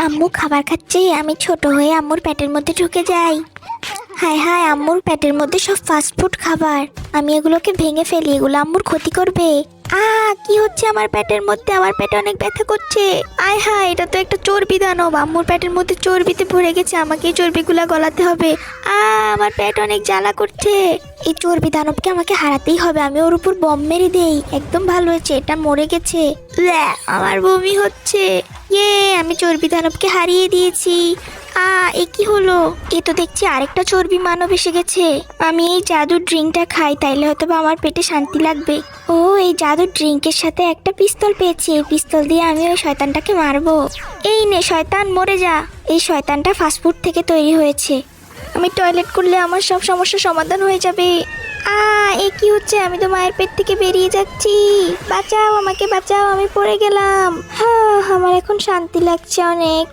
আম্মু খাবার খাচ্ছে, আমি ছোট হয়ে আম্মুর পেটের মধ্যে ঢুকে যাই। হায় হায়, আম্মুর পেটের মধ্যে সব ফাস্টফুড খাবার, আমি এগুলোকে ভেঙে ফেলি, এগুলো আম্মুর ক্ষতি করবে। কি হচ্ছে আমার পেটের মধ্যে? আমার পেটে অনেক ব্যথা করছে। আয় হায়, এটা তো একটা চর্বি দানব, আম্মুর পেটের মধ্যে চর্বিতে ভরে গেছে, আমাকে এই চর্বিগুলা গলাতে হবে। আমার পেট অনেক জ্বালা করছে। এই চর্বি দানবকে আমাকে হারাতেই হবে, আমি ওর উপর বম মেরে দেই। একদম ভালো হয়েছে, এটা মরে গেছে। আমার বমি হচ্ছে। আমি চর্বি দানবকে হারিয়ে দিয়েছি। এ কি হলো? এ তো দেখছি আরেকটা চর্বি মানব এসে গেছে। আমি এই জাদুর ড্রিঙ্কটা খাই, তাইলে হয়তো বা আমার পেটে শান্তি লাগবে। এই জাদুর ড্রিঙ্কের সাথে একটা পিস্তল পেয়েছি, এই পিস্তল দিয়ে আমি ওই শয়তানটাকে মারবো। এই নে শয়তান, মরে যা। এই শয়তানটা ফাস্টফুড থেকে তৈরি হয়েছে, আমি টয়লেট করলে আমার সব সমস্যার সমাধান হয়ে যাবে। এ কি হচ্ছে? আমি তো মায়ের পেট থেকে বেরিয়ে যাচ্ছি। বাঁচাও, আমাকে বাঁচাও, আমি পড়ে গেলাম। আমার এখন শান্তি লাগছে অনেক।